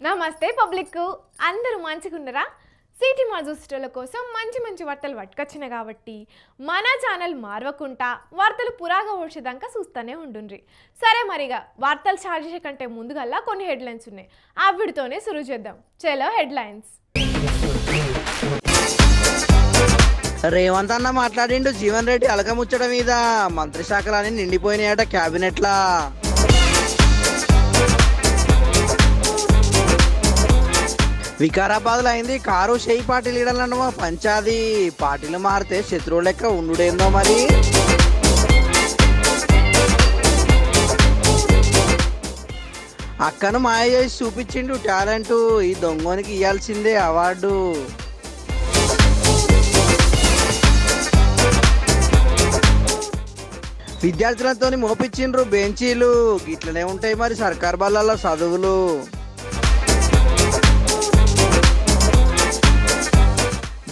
నమస్తే పబ్లిక్, అందరూ మంచిగున్నారా? సిటీ మా చూసేటోళ్ళ కోసం మంచి మంచి వార్తలు పట్టుకొచ్చిన కాబట్టి మన ఛానల్ మారవకుండా వార్తలు పురాగా వచ్చేదాకా చూస్తూనే ఉండుండ్రి. సరే మరిగా వార్తలు స్టార్ట్ చేసే కంటే ముందుగల్లా కొన్ని హెడ్లైన్స్ ఉన్నాయి, ఆ వీడితోనే సురు చేద్దాం. చలో హెడ్లైన్స్. రేవంత్ అన్న మాట్లాడిండు జీవన్ రెడ్డి అలకముచ్చట మీద. మంత్రి శాఖలన్నీ నిండిపోయినాయట క్యాబినెట్లా. వికారాబాద్లో అయింది కారు షేయి పార్టీ లీడర్లను పంచాది. పార్టీలు మారితే శత్రువు లెక్క ఉండుడేందో మరి. అక్కను మాయ చేసి చూపించిండు టాలెంట్, ఈ దొంగనికి ఇవ్వాల్సిందే అవార్డు. విద్యార్థులతో మోపించిండ్రు బెంచీలు, గిట్లనే ఉంటాయి మరి సర్కార్ బళ్ళల్లో చదువులు.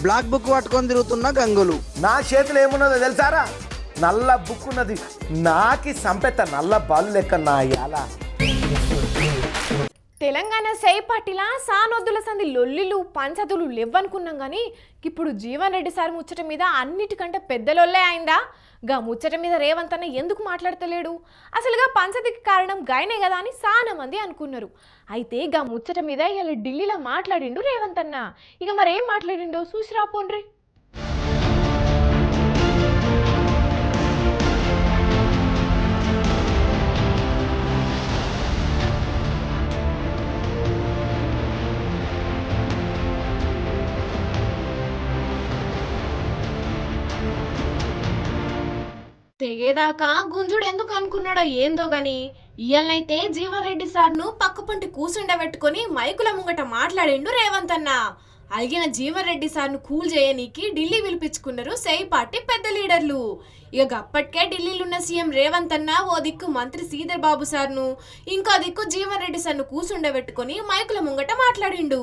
బ్లాక్ బుక్ పట్టుకొని తిరుగుతున్న గంగులు. నా చేతిలో ఏమున్నదో తెలుసారా? నల్ల బుక్ ఉన్నది, నాకి సంపెత్త నల్ల బాలు లెక్క నా యాల. తెలంగాణ సై పార్టీలా సానొద్దుల సంది లొల్లిలు పంచదులు లేవనుకున్నాం కానీ ఇప్పుడు జీవన్ రెడ్డి సార్ ముచ్చట మీద అన్నిటికంటే పెద్ద లొల్లే అయిందా. గా ముచ్చట మీద రేవంత్ అన్న ఎందుకు మాట్లాడతలేడు? అసలుగా పంచదికి కారణం గాయనే కదా అని చాలా మంది అనుకున్నారు. అయితే గా ముచ్చట మీద ఇలా ఢిల్లీలో మాట్లాడిండు రేవంత్ అన్న. ఇక మరేం మాట్లాడిండో చూసిరా పోండ్రి. తెగేదాకా గుంజుడు ఎందుకు అనుకున్నాడో ఏందో గాని ఇయ్యాలనైతే జీవన్ రెడ్డి సార్ను పక్కపంటి కూసుండబెట్టుకొని మైకుల ముంగట మాట్లాడిండు రేవంత్ అన్న. అలిగిన జీవన్ రెడ్డి సార్ను కూల్ చేయనీకి ఢిల్లీ పిలిపించుకున్నారు సై పార్టీ పెద్ద లీడర్లు. ఇక అప్పటికే ఢిల్లీలో ఉన్న సీఎం రేవంత్ అన్న ఓ దిక్కు మంత్రి శ్రీధర్ బాబు సార్ను, ఇంకో దిక్కు జీవన్ రెడ్డి సార్ను కూసుండబెట్టుకొని మైకుల ముంగట మాట్లాడిండు.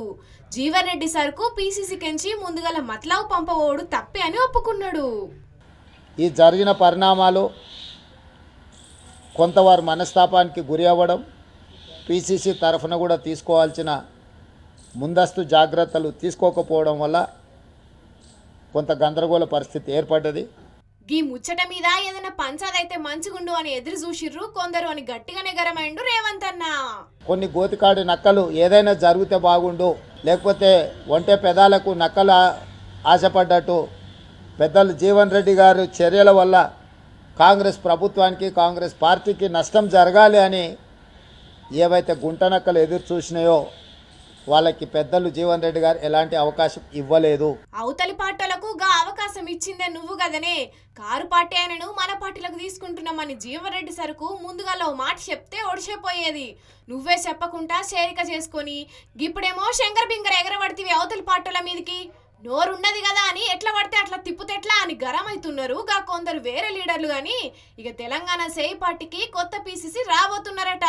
జీవన్ రెడ్డి సార్కు పీసీసీ కెంచి ముందుగల మత్లావు పంపవోడు తప్పే అని ఒప్పుకున్నాడు. ఈ జరిగిన పరిణామాలు కొంతవారు మనస్తాపానికి గురి అవ్వడం, పీసీసీ తరఫున కూడా తీసుకోవాల్సిన ముందస్తు జాగ్రత్తలు తీసుకోకపోవడం వల్ల కొంత గందరగోళ పరిస్థితి ఏర్పడ్డది. ఈ ముచ్చట మీద ఏదైనా పంచాదైతే మంచిగుండు అని ఎదురు చూసిర్రు కొందరు అని గట్టిగానే గరమైండు రేవంత్ అన్న. కొన్ని గోతికాడి నక్కలు ఏదైనా జరిగితే బాగుండు, లేకపోతే ఒంటె పెదాలకు నక్కలు ఆశపడ్డట్టు పెద్దలు జీవన్ రెడ్డి గారు చర్యల వల్ల కాంగ్రెస్ ప్రభుత్వానికి కాంగ్రెస్ పార్టీకి నష్టం జరగాలి అని ఏవైతే గుంటనక్కలు ఎదురు చూసినాయో వాళ్ళకి పెద్దలు జీవన్ రెడ్డి గారు ఎలాంటి అవకాశం ఇవ్వలేదు. అవతలి పార్టీలకు గా అవకాశం ఇచ్చిందే నువ్వు కదనే. కారు పార్టీ అయినను మన పార్టీలకు తీసుకుంటున్నామని జీవన్ రెడ్డి సరుకు ముందుగా ఓ మాట చెప్తే ఒడిచిపోయేది. నువ్వే చెప్పకుండా చేరిక చేసుకొని ఇప్పుడేమో శంకర్ బింగర్ ఎగరబడితివి అవతలి పార్టీల మీదకి. నోరున్నది కదా అని ఎట్లా పడితే అట్లా తిప్పుతెట్లా అని గరమైతున్నారు గా కొందరు వేరే లీడర్లు. గాని ఇక తెలంగాణ సై పార్టీకి కొత్త పీసీసీ రాబోతున్నారట.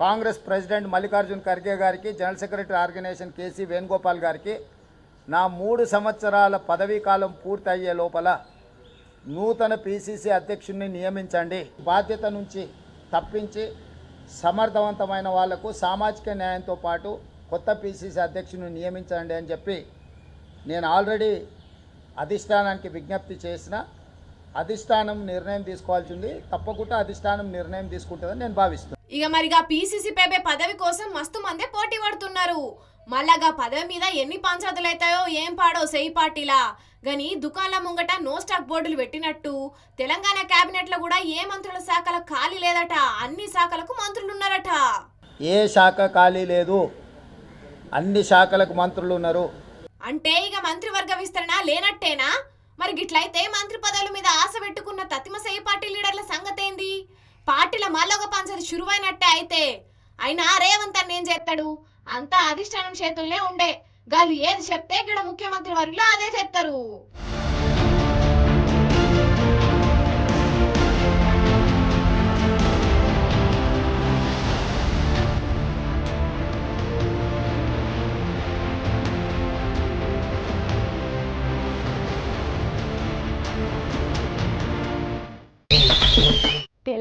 కాంగ్రెస్ ప్రెసిడెంట్ మల్లికార్జున్ ఖర్గే గారికి, general secretary organisation K C Venugopal గారికి నా 3 సంవత్సరాల పదవీ కాలం పూర్తి అయ్యే లోపల నూతన పీసీసీ అధ్యక్షుడిని నియమించండి, బాధ్యత నుంచి తప్పించి సమర్థవంతమైన వాళ్లకు సామాజిక న్యాయంతో పాటు కొత్త పీసీసీ అధ్యక్షుడిని నియమించండి అని చెప్పి నేను ఆల్రెడీ అధిష్టానానికి విజ్ఞప్తి చేసిన. అధిష్టానం నిర్ణయం తీసుకోవాల్సింది, తప్పకుండా అధిష్టానం నిర్ణయం తీసుకుంటుందని నేను భావిస్తున్నాను. ఇక మరిగా పీసీసీ పేపే పదవి కోసం మస్తు మందే పోటీ పడుతున్నారు. మళ్ళాగా పదవి మీద ఎన్ని పంచాయతీలు అవుతాయో ఏం పాడో సై పార్టీలా. గాని దుకాణాల ముంగట నో స్టాక్ బోర్డులు పెట్టినట్టు తెలంగాణ కేబినెట్ లో కూడా ఏ మంత్రుల శాఖల ఖాళీ లేదట, అన్ని శాఖలకు మంత్రులు ఉన్నారట. ఏ శాఖ ఖాళీ లేదు, అన్ని శాఖలకు మంత్రులు ఉన్నారు. అంటే ఇక మంత్రివర్గ విస్తరణ లేనట్టేనా? మరి గిట్లయితే మంత్రి పదవుల మీద ఆశ పెట్టుకున్న తతిమ సై పార్టీ లీడర్ల సంగతేంది? పార్టీల మళ్ళొక పంచది శురువైనట్టే అయితే. అయినా రేవంత్ అన్న ఏం చేస్తాడు? అంతా అధిష్టానం చేతుల్నే ఉండే. గాలు ఏది చెప్తే ఇక్కడ ముఖ్యమంత్రి వర్గంలో అదే చేస్తారు.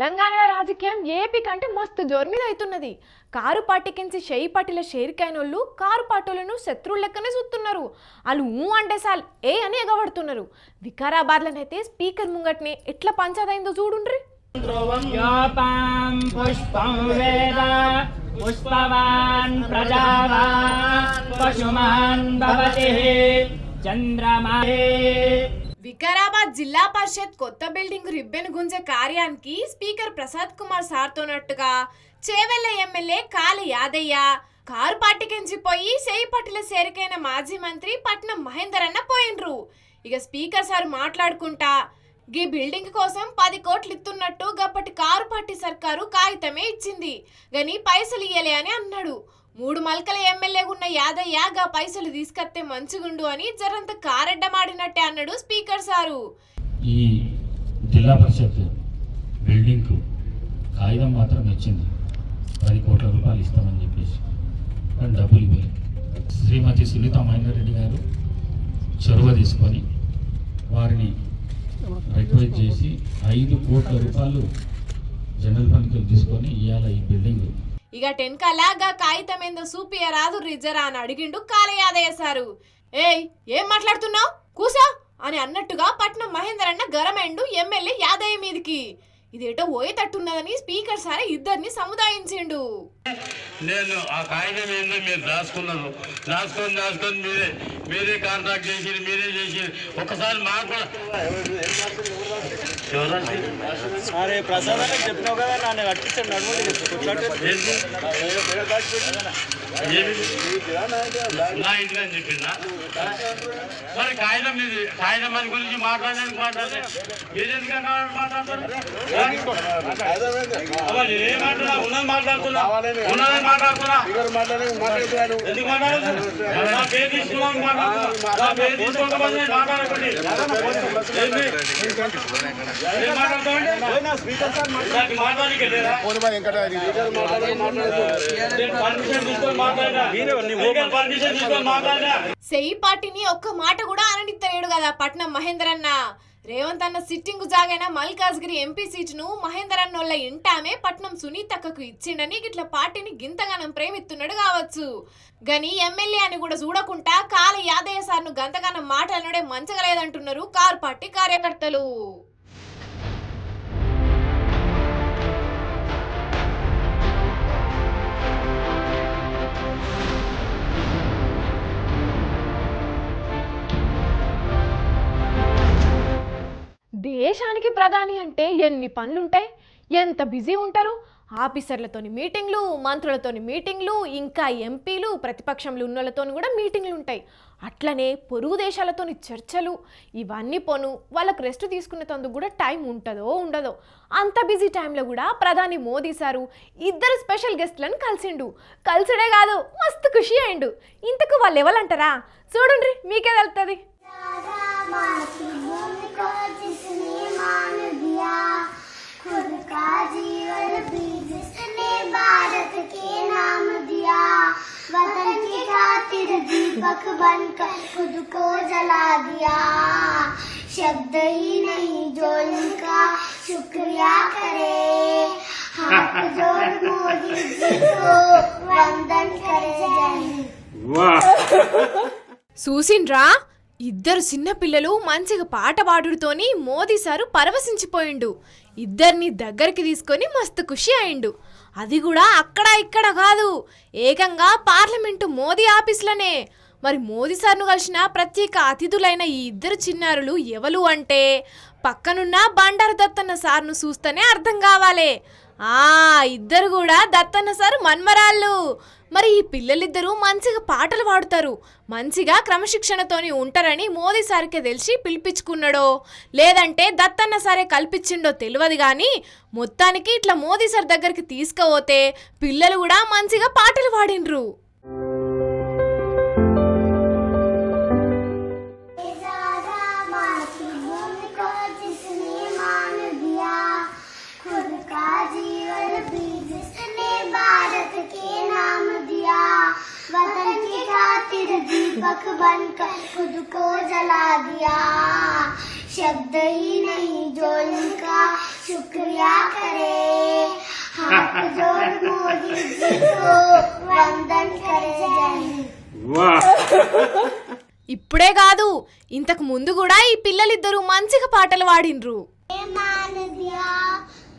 తెలంగాణ రాజకీయం ఏపీ కంటే మస్తు జోరు మీద అవుతున్నది. కారు పార్టీకించి షేయి పార్టీల షేరికైనోళ్ళు కారు పార్టీలను శత్రువుల లెక్కనే చూస్తున్నారు. వాళ్ళు అంటే సాల్ ఏ అని ఎగబడుతున్నారు. వికారాబాద్లోనైతే స్పీకర్ ముంగట్నే ఎట్లా పంచాదైందో చూడుండ్రి. వికారాబాద్ జిల్లా పరిషత్ కొత్త బిల్డింగ్ రిబ్బెన్ గుంజే కార్యానికి స్పీకర్ ప్రసాద్ కుమార్ సార్తోనట్టుగా చేవెళ్ల ఎమ్మెల్యే కాళీ యాదయ్య, కారు పార్టీకించిపోయి షేయి పార్టీల చేరికైన మాజీ మంత్రి పట్నం మహేందర్ అన్న పోయిండ్రు. ఇక స్పీకర్ సార్ మాట్లాడుకుంటా గీ బిల్డింగ్ కోసం 10 కోట్లు ఇస్తున్నట్టు గప్పటి కారు పార్టీ సర్కారు కాగితమే ఇచ్చింది గాని పైసలు ఇయ్యలే అని అన్నాడు. 3 మల్కల ఎమ్మెల్యే ఉన్న యాదయ్య గా పైసలు తీసుకొస్తే మంచిగుండు అని జరంత కారెడ్డమాడినట్టే అన్నాడు స్పీకర్ సారు. ఈ జిల్లా పరిషత్ బిల్డింగ్కు కాగితం మాత్రం ఇచ్చింది, 10 కోట్ల రూపాయలు ఇస్తామని చెప్పేసి, కానీ డబ్బులు ఇవ్వలేదు. శ్రీమతి సునీత మహేందర్ రెడ్డి గారు చొరవ తీసుకొని వారిని రిక్వెస్ట్ చేసి 5 కోట్ల రూపాయలు జనరల్ ఫండ్కి తీసుకొని ఇవాళ ఈ బిల్డింగ్ ఇక టెన్కలాగా కాగితం ఏందో సూపియ రాదు రిజరా అని అడిగిండు కాళీ యాదయ్య సారు. ఏయ్ ఏం మాట్లాడుతున్నావు కూసా అని అన్నట్టుగా పట్నం మహేందర్ అన్న గరమైండు ఎమ్మెల్యే యాదయ్య మీదికి. ఇదేటో పోయేటట్టున్నదని స్పీకర్ సార్ ఇద్దరిని సముదాయించిండు. నేను ఆ కాగితం ఏందో మీరు రాసుకున్నారు, రాసుకొని మీరే కాంట్రాక్ట్ చేసి మీరే చేసి ఒకసారి మాకు అరే ప్రసాద్ అని చెప్పినావు కదా, నన్ను కట్టించాడు నా ఇంటికి అని చెప్పిందా? మరి కాగితం ఇది కాగితం అని గురించి మాట్లాడడానికి మీరు ఎందుకంటే మాట్లాడతారు? ఏం మాట్లాడుతున్నా ఉన్నది మాట్లాడుతున్నా ఉన్నదని మాట్లాడుతున్నా ఎందుకు మాట్లాడుతున్నా? నా పేరు తీసుకున్నాను మాట్లాడుతున్నా, నా పేరు తీసుకోకపోతే మాట్లాడకండి. ఏం మాట్లాడతామండి? మాట్లాడడానికి వెళ్ళారా? పర్మిషన్ తీసుకొని మాట్లాడినా, పర్మిషన్ తీసుకొని మాట్లాడినా. షేయి పార్టీని ఒక్క మాట కూడా అననిత్తలేడు కదా పట్నం మహేందర్ అన్న. రేవంత్ అన్న సిట్టింగ్ జాగైన మల్కాజ్గిరి ఎంపీ సీటును మహేందర్ అన్నోళ్ళ ఇంటామే పట్నం సునీతక్కకు ఇచ్చిండని గిట్ల పార్టీని గింతగానం ప్రేమిస్తున్నాడు కావచ్చు. గని ఎమ్మెల్యే అని కూడా చూడకుండా కాళీ యాదయ్య సార్ను గంతగానం మాటలనుడే మంచగలేదంటున్నారు కారు పార్టీ కార్యకర్తలు. దేశానికి ప్రధాని అంటే ఎన్ని పనులుంటాయి, ఎంత బిజీ ఉంటారు. ఆఫీసర్లతోని మీటింగ్లు, మంత్రులతోని మీటింగ్లు, ఇంకా ఎంపీలు ప్రతిపక్షంలో ఉన్నోళ్ళతోని కూడా మీటింగ్లు ఉంటాయి. అట్లనే పొరుగు దేశాలతోని చర్చలు, ఇవన్నీ పోను వాళ్ళకు రెస్ట్ తీసుకునేందుకు కూడా టైం ఉంటుందో ఉండదో. అంత బిజీ టైంలో కూడా ప్రధాని మోదీ సారు 2 స్పెషల్ గెస్ట్లను కలిసిడే కాదు మస్తు ఖుషి అయిండు. ఇంతకు వాళ్ళు ఎవరంటారా చూడండి, మీకే తెలుస్తుంది. खुद का जीवन भी जिसने भारत के नाम दिया, वतन की खातिर दीपक बनकर खुद को जला दिया. शब्द ही नहीं जो इनका शुक्रिया करे, हाथ जोड़ मोदी जी को वंदन करे. చూసిండ్రా, 2 చిన్న పిల్లలు మంచిగా పాట పాడుతోని మోదీ సారు పరవశించిపోయిండు. ఇద్దరిని దగ్గరికి తీసుకొని మస్తు ఖుషి అయిండు. అది కూడా అక్కడ ఇక్కడ కాదు, ఏకంగా పార్లమెంటు మోదీ ఆఫీస్లోనే. మరి మోదీ సార్ను కలిసిన ప్రత్యేక అతిథులైన ఈ 2 చిన్నారులు ఎవరు అంటే పక్కనున్న బండారు దత్తన్న సార్ను చూస్తేనే అర్థం కావాలి. ఇద్దరు కూడా దత్తన్న సార్ మన్మరాళ్ళు. మరి ఈ పిల్లలిద్దరూ మంచిగా పాటలు పాడుతారు, మంచిగా క్రమశిక్షణతోని ఉంటారని మోదీ సార్కే తెలిసి పిలిపించుకున్నాడో లేదంటే దత్తన్న సారే కల్పించిండో తెలియదు. కానీ మొత్తానికి ఇట్లా మోదీ సార్ దగ్గరికి తీసుకుపోతే పిల్లలు కూడా మంచిగా పాటలు పాడిండ్రు. वतन की खातिर दीपक बनकर खुद को जला दिया. शब्द ही नहीं जो इनका शुक्रिया करे, हाथ जोड़ मोदी जी को वंदन करे, जय हिंद। ఇప్పుడే కాదు ఇంతకు ముందు కూడా ఈ పిల్లలిద్దరూ మంచిగా పాటలు పాడిండ్రు. मान दिया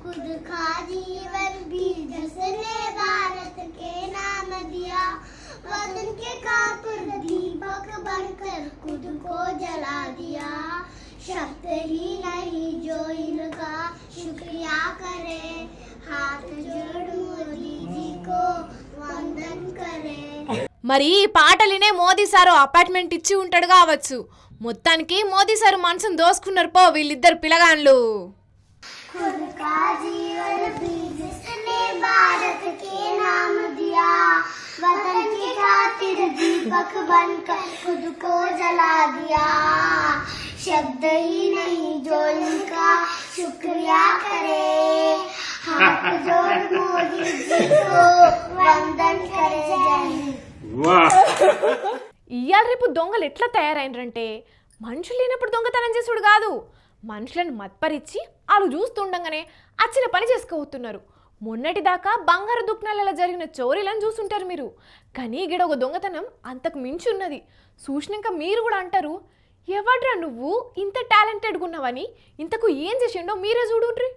खुद का जीवन भी जिसने भारत के नाम दिया, वतन के खातिर दीपक बनकर खुद को जला दिया, शब्द ही नहीं जो इनका शुक्रिया करे, हाथ जोड़ मोदी जी को वंदन करे। మరి ఈ పాటలినే మోదీ సారు అపార్ట్మెంట్ ఇచ్చి ఉంటాడు కావచ్చు. మొత్తానికి మోదీ సారు మనసును దోసుకున్నారు పో వీళ్ళిద్దరు పిల్లగాన్లు. खुद का जीवन भी जिसने भारत के नाम दिया, वतन की खातिर दीपक बनकर खुद को जला दिया, शब्द ही नहीं जो इनका शुक्रिया करे, हाथ जोड़ मोदी जी को वंदन करे, जय हिंद। ఇవాళ రేపు దొంగలు ఎట్లా తయారైనరంటే మనుషులు లేనప్పుడు దొంగతనం చేసుడు కాదు, మనుషులను మత్పరిచి వాళ్ళు చూస్తుండగానే అచ్చిన పని చేసుకోబోతున్నారు. మొన్నటి దాకా బంగారు దుకాణాలలో జరిగిన చోరీలను చూసుంటారు మీరు, కానీ గిడ ఒక దొంగతనం అంతకు మించి ఉన్నది. చూసినాక మీరు కూడా అంటారు ఎవడ్రా నువ్వు ఇంత టాలెంటెడ్గా ఉన్నావని. ఇంతకు ఏం చేసిండో మీరే చూడుండ్రి.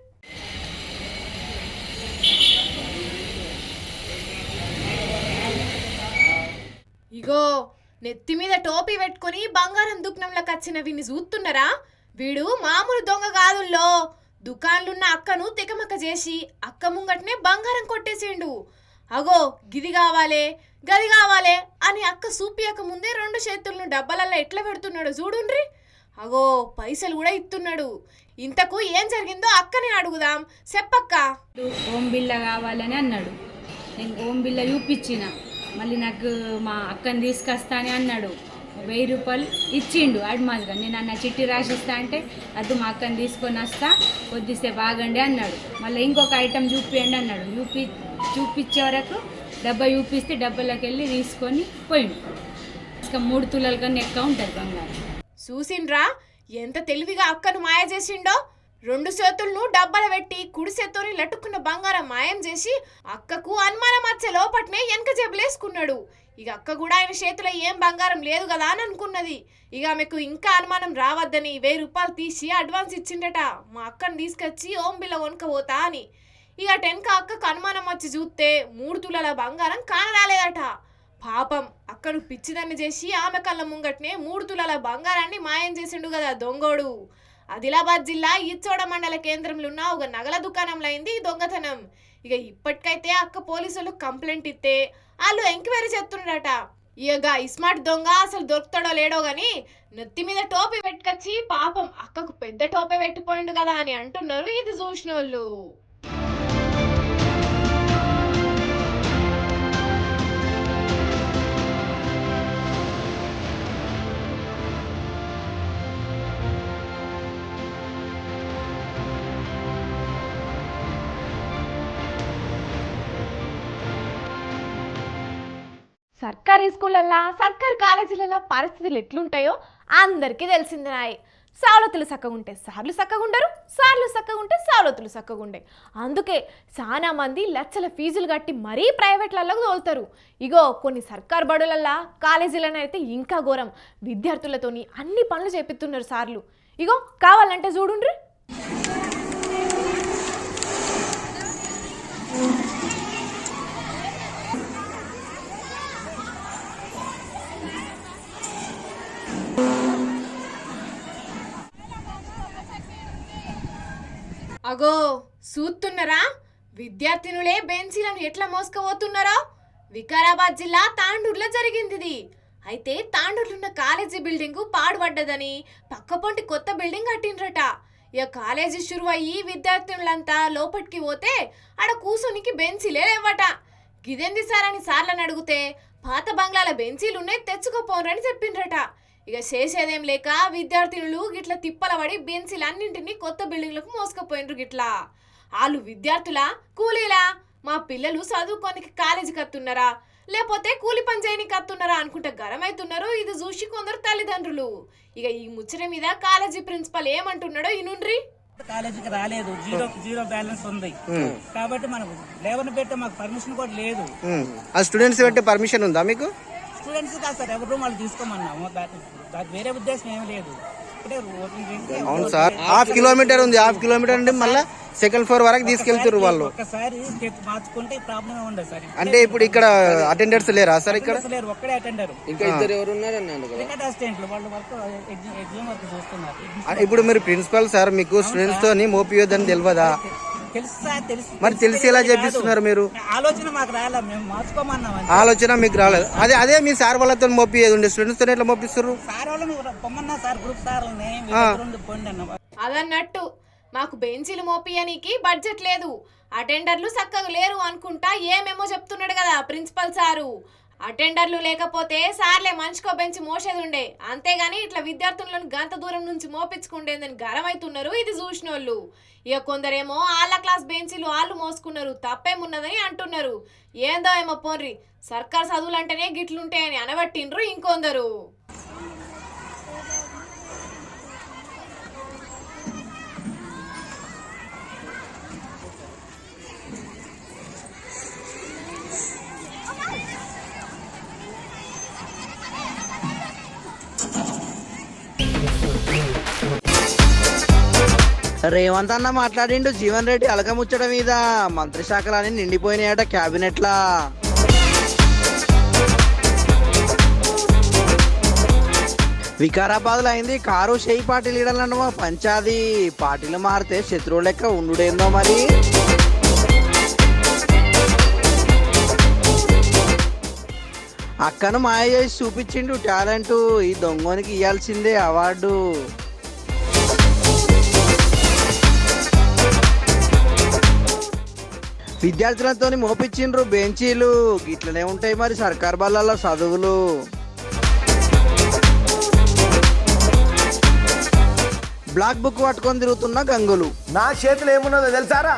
ఇగో నెత్తి మీద టోపీ పెట్టుకొని బంగారం దుకాణంలోకి వచ్చిన వీడిని చూస్తున్నారా? వీడు మామూలు దొంగ కాదుల్లో. దుకాణాలున్న అక్కను తికమక్క చేసి అక్క ముంగట్నే బంగారం కొట్టేసిండు. అగో గిది కావాలే గది కావాలే అని అక్క సూపియక ముందే 2 చేతులను డబ్బాలల్లో ఎట్లా పెడుతున్నాడు చూడుండ్రి. అగో పైసలు కూడా ఇస్తున్నాడు. ఇంతకు ఏం జరిగిందో అక్కనే అడుగుదాం, చెప్పక్క. ఓం బిల్ల కావాలని అన్నాడు. నేను ఓం బిల్ల చూపించిన, మళ్ళీ నాకు మా అక్కని తీసుకొస్తా అని అన్నాడు. 1000 రూపాయలు ఇచ్చిండు అడ్వాన్స్గా. నేను అన్న చిట్టి రాసిస్తా అంటే అది మా అక్కని తీసుకొని వస్తా కొద్దిసేపు ఆగండి అన్నాడు. మళ్ళీ ఇంకొక ఐటెం చూపియండి అన్నాడు. చూపించే వరకు డబ్బా చూపిస్తే డబ్బాలోకి వెళ్ళి తీసుకొని పోయిండు. ఇంకా 3 తులాల కన్నా ఎక్కువ ఉంటుంది బంగారం. చూసిండ్రా ఎంత తెలివిగా అక్కను మాయ చేసిండో. 2 చేతులను డబ్బాలు పెట్టి కుడి చేత్తోని లట్టుకున్న బంగారం మాయం చేసి అక్కకు అనుమానం వచ్చే లోపట్నే వెనక జబ్బులేసుకున్నాడు. ఇక అక్క కూడా ఆయన చేతిలో ఏం బంగారం లేదు కదా అని అనుకున్నది. ఇక ఆమెకు ఇంకా అనుమానం రావద్దని 1000 రూపాయలు తీసి అడ్వాన్స్ ఇచ్చిండట, మా అక్కను తీసుకొచ్చి ఓం బిల్ల కొనుక్కపోతా అని. ఇక టెన్క అక్కకు అనుమానం వచ్చి చూస్తే 3 తులాల బంగారం కానరాలేదట. పాపం అక్కను పిచ్చిదాన్ని చేసి ఆమె కళ్ళ ముంగట్నే 3 తులాల బంగారాన్ని మాయం చేసిండు కదా దొంగోడు. ఆదిలాబాద్ జిల్లా ఇచ్చోడ మండల కేంద్రంలో ఉన్న ఒక నగల దుకాణంలో అయింది ఈ దొంగతనం. ఇక ఇప్పటికైతే అక్క పోలీసులకు కంప్లైంట్ ఇస్తే వాళ్ళు ఎంక్వైరీ చేస్తున్నారట. ఇక ఇస్మార్ట్ దొంగ అసలు దొరుకుతాడో లేడో గాని నెత్తి మీద టోపీ పెట్టుకొచ్చి పాపం అక్కకు పెద్ద టోపీ పెట్టిపోయిండు కదా అని అంటున్నారు ఇది చూసిన వాళ్ళు. సర్కారీ స్కూళ్ళల్లో సర్కారీ కాలేజీలలో పరిస్థితులు ఎట్లుంటాయో అందరికీ తెలిసిందినాయి. సవలతులు చక్కగా ఉంటే సార్లు చక్కగా ఉండరు, సార్లు చక్కగా ఉంటే సవలతులు చక్కగా ఉండే. అందుకే చాలా మంది లక్షల ఫీజులు కట్టి మరీ ప్రైవేట్లలోకి తోలుతారు. ఇగో కొన్ని సర్కారు బడులల్లో కాలేజీలను అయితే ఇంకా ఘోరం. విద్యార్థులతోని అన్ని పనులు చేపిస్తున్నారు సార్లు. ఇగో కావాలంటే చూడుండ్రి. అగో చూస్తున్నారా విద్యార్థినులే బెంచీలను ఎట్లా మోసుకుపోతున్నారో. వికారాబాద్ జిల్లా తాండూరులో జరిగింది ఇది. అయితే తాండూరులో ఉన్న కాలేజీ బిల్డింగ్ పాడుపడ్డదని పక్కపొంటి కొత్త బిల్డింగ్ కట్టిండ్రట. ఇక కాలేజీ షురు అయ్యి విద్యార్థినులంతా లోపలికి పోతే ఆడ కూర్చొనికి బెంచీలే లేవట. గిదేంది సార్ అని సార్లను అడిగితే పాత బంగ్లాల బెంచీలున్నాయి తెచ్చుకోపోనని చెప్పిండ్రట. ఇక చేసేదేం లేక విద్యార్థినులు గిట్ల తిప్పల పడి బెంచీలన్నింటినీ కొత్త బిల్డింగ్లకు మోసుకుపోయినరు. గిట్లా వాళ్ళు విద్యార్థులా కూలీలా? మా పిల్లలు చదువుకోనికి కాలేజీకి వస్తున్నారా లేకపోతే కూలి పని చేయనికి వస్తున్నారా అనుకుంటే గరమైతున్నారు. ఇది చూసి కొందరు తల్లిదండ్రులు. ఇక ఈ ముచ్చట మీద కాలేజీ ప్రిన్సిపల్ ఏమంటున్నాడో ఇనుండ్రి. కాలేజీకి రాలేదు, జీరో బ్యాలెన్స్ ఉంది కాబట్టి మనకు లేవని పెట్టే మాకు పర్మిషన్ కూడా లేదు. ఆ స్టూడెంట్స్ పెట్టే పర్మిషన్ ఉందా మీకు? స్టూడెంట్స్ కాదు సార్, ఎవరు వాళ్ళు తీసుకోమన్నాము, దానికి వేరే ఉద్దేశం ఏమి లేదు. అవును సార్, హాఫ్ కిలోమీటర్ ఉంది, హాఫ్ కిలోమీటర్ అంటే మళ్ళీ సెకండ్ ఫ్లోర్ వరకు తీసుకెళ్తారు వాళ్ళు. ఒకసారి స్టెప్ మార్చుకుంటే ప్రాబ్లం ఉండదు సార్. అంటే ఇప్పుడు ఇక్కడ అటెండర్స్ లేరా సార్? ఇక్కడ లేరు, ఒక్కడే అటెండర్, ఇంకా ఇద్దరు ఎవరు ఉన్నారు? రికార్డ్ అసిస్టెంట్లు వాళ్ళు వర్క్ ఎగ్జామ్ వర్క్ చూస్తున్నారు. ఇప్పుడు మీరు ప్రిన్సిపల్ సార్, మీకు స్టూడెంట్స్ తోని మోపియొద్దని తెలియదా? తెలుసు సార్, తెలుసు. మరి తెలిసి ఎలా చేపిస్తున్నారు మీరు? ఆలోచన మాకు రాలే, మేము మార్చుకోమన్నాం. ఆలోచన మీకు రాలేదు, అదే మీ సార్ వాళ్ళతో మోపియేది ఉండే, స్టూడెంట్స్ తో ఎట్లా మోపిస్తారు? సార్ వాళ్ళని పొమ్మన్నా సార్, గ్రూప్ సార్ పొండి అన్న. అదన్నట్టు మాకు బెంచీలు మోపియనికి బడ్జెట్ లేదు, అటెండర్లు చక్కగా లేరు అనుకుంటా ఏమేమో చెప్తున్నాడు కదా ప్రిన్సిపల్ సారు. అటెండర్లు లేకపోతే సార్లే మంచికో బెంచి మోసేది ఉండే, అంతేగాని ఇట్లా విద్యార్థులను గంత దూరం నుంచి మోపించుకుంటేందని గరమైతున్నారు ఇది చూసినోళ్ళు. ఇక కొందరేమో వాళ్ళ క్లాస్ బెంచీలు వాళ్ళు మోసుకున్నారు, తప్పేమున్నదని అంటున్నారు. ఏందో ఏమో పోన్రి, సర్కార్ చదువులు అంటేనే గిట్లుంటాయని అనబట్టిండ్రు ఇంకొందరు. రేవంత్ అన్న మాట్లాడిండు జీవన్ రెడ్డి అలక ముచ్చడం మీద, మంత్రి శాఖలన్నీ నిండిపోయినాయట క్యాబినెట్లా. వికారాబాద్లో అయింది కారు షేయి పార్టీ లీడర్లను పంచాది, పార్టీలు మారితే శత్రువు లెక్క ఉండుడేందో మరి. అక్కను మాయ చేసి చూపించిండు టాలెంట్, ఈ దొంగనికి ఇవ్వాల్సిందే అవార్డు. విద్యార్థులతో మోపించిండ్రు బెంచీలు, గిట్లనే ఉంటాయి మరి సర్కార్ బళ్ళల్లో చదువులు. బ్లాక్ బుక్ పట్టుకొని తిరుగుతున్న గంగులు. నా చేతిలో ఏమున్నదో తెలుసారా?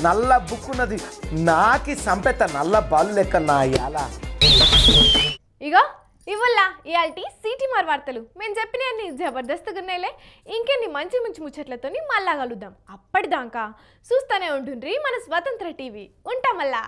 నల్ల బుక్ ఉన్నది, నాకి సంపెత్త నల్ల బాలు లెక్క నా ఎలా. ఇగో ఇవల్ల ఇయాల్టి సిటీ మార్ వార్తలు మేము చెప్పిన అన్ని జబర్దస్త్గా ఉన్నాయిలే. ఇంకెన్ని మంచి మంచి ముచ్చట్లతో మళ్ళా కలుద్దాం. అప్పటిదాకా చూస్తూనే ఉంటుండ్రి మన స్వతంత్ర టీవీ. ఉంటాం మళ్ళా.